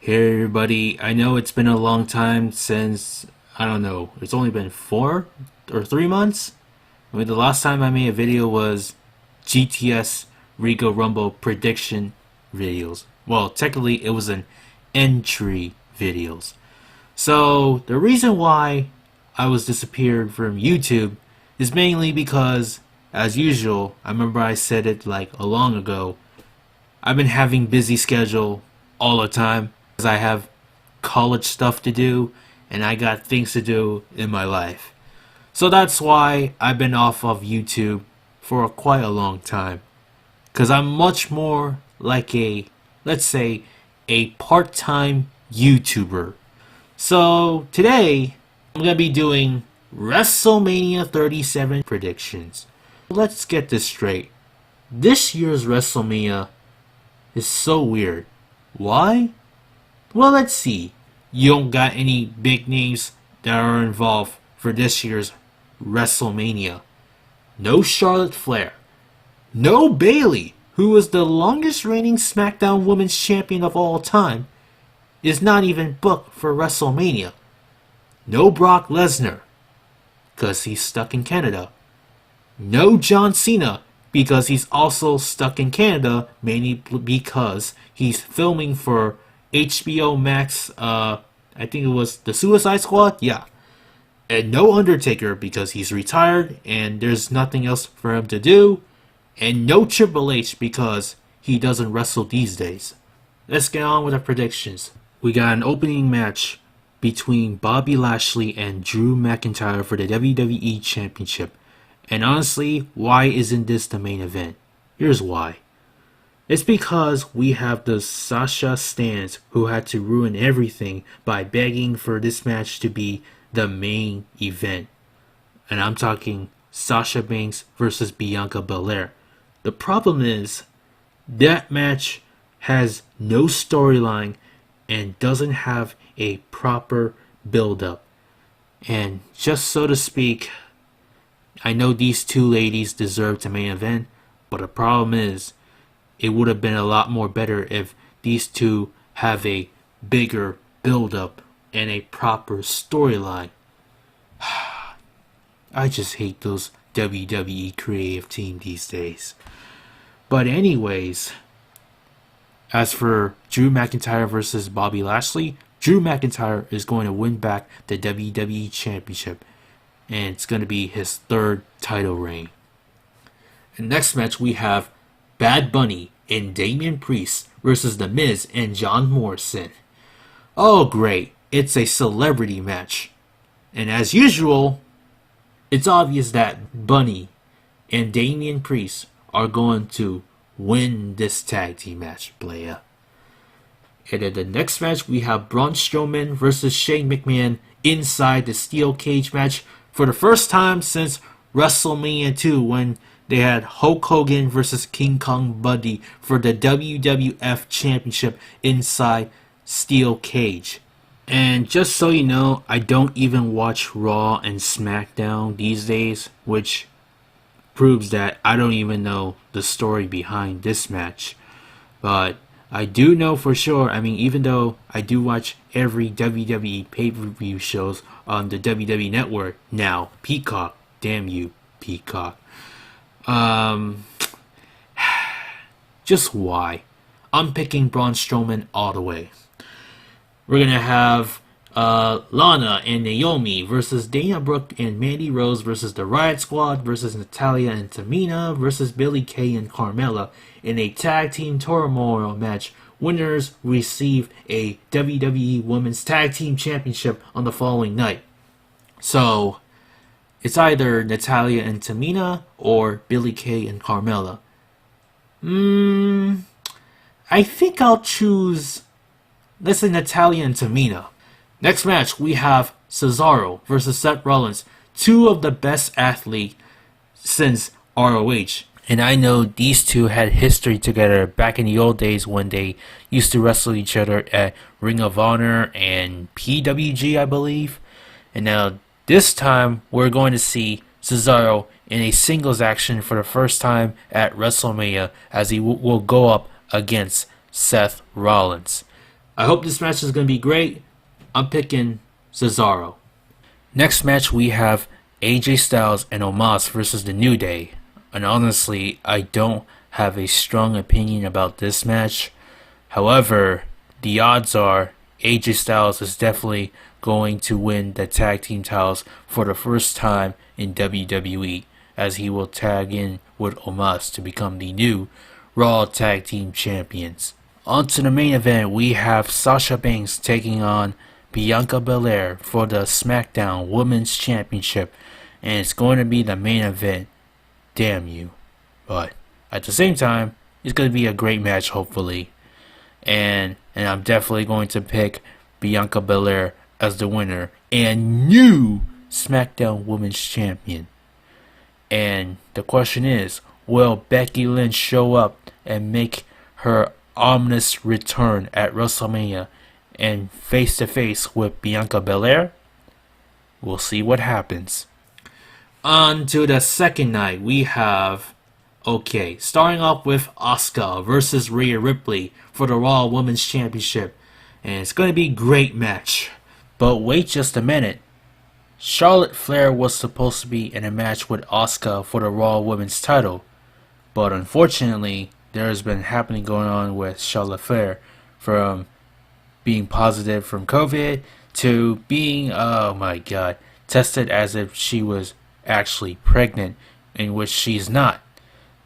Hey everybody, I know it's been a long time since, I don't know, it's only been 4 or 3 months? I mean, the last time I made a video was GTS Rico Rumble prediction videos. Well, technically it was an entry videos. So, the reason why I was disappeared from YouTube is mainly because, as usual, I remember I said it like a long ago, I've been having busy schedule all the time. I have college stuff to do and I got things to do in my life. So that's why I've been off of YouTube for quite a long time. Because I'm much more like let's say, a part-time YouTuber. So today, I'm going to be doing WrestleMania 37 predictions. Let's get this straight. This year's WrestleMania is so weird. Why? Well, let's see. You don't got any big names that are involved for this year's WrestleMania. No Charlotte Flair. No Bayley, who is the longest reigning SmackDown Women's Champion of all time, is not even booked for WrestleMania. No Brock Lesnar, because he's stuck in Canada. No John Cena, because he's also stuck in Canada, mainly because he's filming for HBO Max, I think it was the Suicide Squad, yeah. And no Undertaker because he's retired and there's nothing else for him to do. And no Triple H because he doesn't wrestle these days. Let's get on with the predictions. We got an opening match between Bobby Lashley and Drew McIntyre for the WWE Championship. And honestly, why isn't this the main event? Here's why. It's because we have the SASHA stans who had to ruin everything by begging for this match to be the main event. And I'm talking Sasha Banks versus Bianca Belair. The problem is, that match has no storyline and doesn't have a proper build-up. And just so to speak, I know these two ladies deserve the main event, but the problem is, it would have been a lot more better if these two have a bigger build-up and a proper storyline. I just hate those WWE creative team these days. But anyways, as for Drew McIntyre versus Bobby Lashley, Drew McIntyre is going to win back the WWE Championship. And it's going to be his third title reign. And next match we have Bad Bunny and Damian Priest versus The Miz and John Morrison. Oh great, it's a celebrity match. And as usual, it's obvious that Bunny and Damian Priest are going to win this tag team match, playa. And in the next match we have Braun Strowman versus Shane McMahon inside the steel cage match for the first time since WrestleMania 2 when they had Hulk Hogan versus King Kong Bundy for the WWF Championship inside steel cage. And just so you know, I don't even watch Raw and SmackDown these days, which proves that I don't even know the story behind this match. But I do know for sure, I mean, even though I do watch every WWE pay-per-view shows on the WWE Network, now Peacock, damn you, Peacock. Just why? I'm picking Braun Strowman all the way. We're gonna have Lana and Naomi versus Dana Brooke and Mandy Rose versus the Riot Squad versus Natalya and Tamina versus Billie Kay and Carmella in a tag team turmoil match. Winners receive a WWE Women's Tag Team Championship on the following night. So it's either Natalya and Tamina or Billie Kay and Carmella. I think I'll choose, let's say, Natalya and Tamina. Next match, we have Cesaro versus Seth Rollins, two of the best athletes since ROH. And I know these two had history together back in the old days when they used to wrestle each other at Ring of Honor and PWG, I believe. And now this time, we're going to see Cesaro in a singles action for the first time at WrestleMania as he will go up against Seth Rollins. I hope this match is going to be great. I'm picking Cesaro. Next match we have AJ Styles and Omos versus The New Day. And honestly, I don't have a strong opinion about this match. However, the odds are AJ Styles is definitely going to win the tag team titles for the first time in WWE, as he will tag in with Omos to become the new Raw Tag Team Champions. On to the main event, we have Sasha Banks taking on Bianca Belair for the SmackDown Women's Championship, and it's going to be the main event. Damn you. But at the same time, it's going to be a great match, hopefully. And I'm definitely going to pick Bianca Belair as the winner and new SmackDown Women's Champion. And the question is, will Becky Lynch show up and make her ominous return at WrestleMania and face to face with Bianca Belair? We'll see what happens. On to the second night, we have, starting off with Asuka versus Rhea Ripley for the Raw Women's Championship. And it's going to be a great match. But wait just a minute. Charlotte Flair was supposed to be in a match with Asuka for the Raw Women's title. But unfortunately, there has been happening going on with Charlotte Flair, from being positive from COVID to being, oh my god, tested as if she was actually pregnant, in which she's not.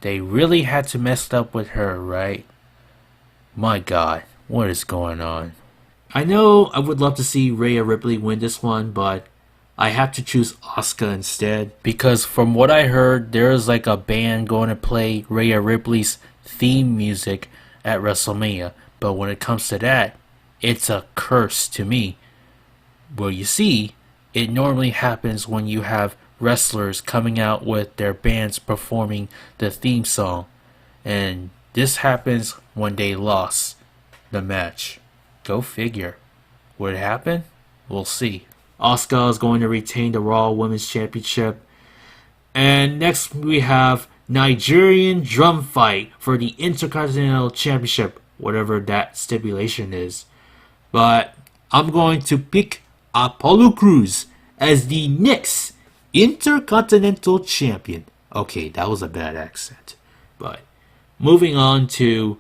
They really had to mess up with her, right? My god, what is going on? I know I would love to see Rhea Ripley win this one, but I have to choose Asuka instead, because from what I heard, there is like a band going to play Rhea Ripley's theme music at WrestleMania. But when it comes to that, it's a curse to me. Well, you see, it normally happens when you have wrestlers coming out with their bands performing the theme song. And this happens when they lost the match. Go figure. Would it happen? We'll see. Asuka is going to retain the Raw Women's Championship. And next we have Nigerian drum fight for the Intercontinental Championship, whatever that stipulation is. But I'm going to pick Apollo Crews as the next Intercontinental Champion. Okay, that was a bad accent. But moving on to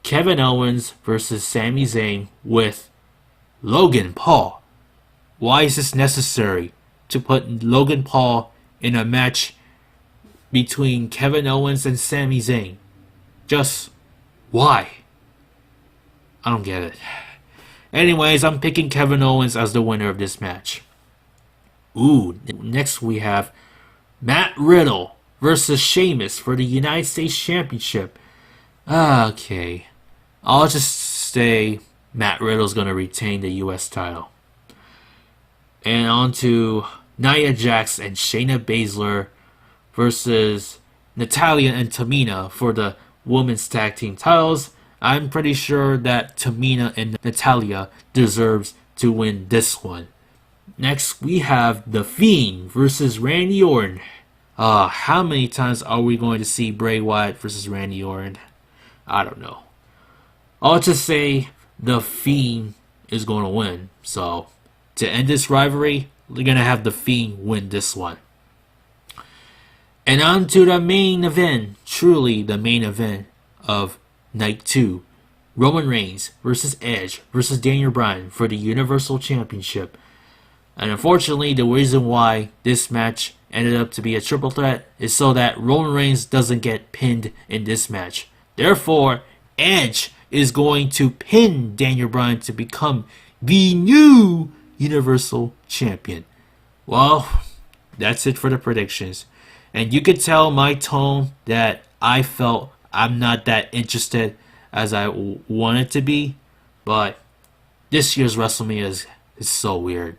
Kevin Owens versus Sami Zayn with Logan Paul. Why is this necessary to put Logan Paul in a match between Kevin Owens and Sami Zayn? Just why? I don't get it. Anyways, I'm picking Kevin Owens as the winner of this match. Ooh, next we have Matt Riddle versus Sheamus for the United States Championship. Okay, I'll just say Matt Riddle's going to retain the US title. And on to Nia Jax and Shayna Baszler versus Natalya and Tamina for the Women's Tag Team titles. I'm pretty sure that Tamina and Natalya deserves to win this one. Next, we have The Fiend versus Randy Orton. How many times are we going to see Bray Wyatt versus Randy Orton? I don't know. I'll just say The Fiend is going to win. So, to end this rivalry, we're going to have The Fiend win this one. And on to the main event. Truly the main event of Night 2. Roman Reigns versus Edge versus Daniel Bryan for the Universal Championship. And unfortunately, the reason why this match ended up to be a triple threat is so that Roman Reigns doesn't get pinned in this match. Therefore, Edge is going to pin Daniel Bryan to become the new Universal Champion. Well, that's it for the predictions. And you could tell my tone that I felt I'm not that interested as I wanted to be. But this year's WrestleMania is so weird.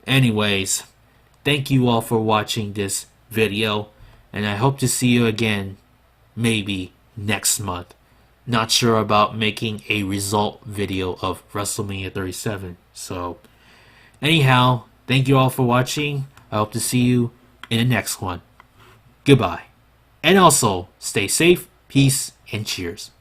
Anyways, thank you all for watching this video. And I hope to see you again maybe next month. Not sure about making a result video of WrestleMania 37. So, anyhow, thank you all for watching. I hope to see you in the next one. Goodbye. And also, stay safe, peace, and cheers.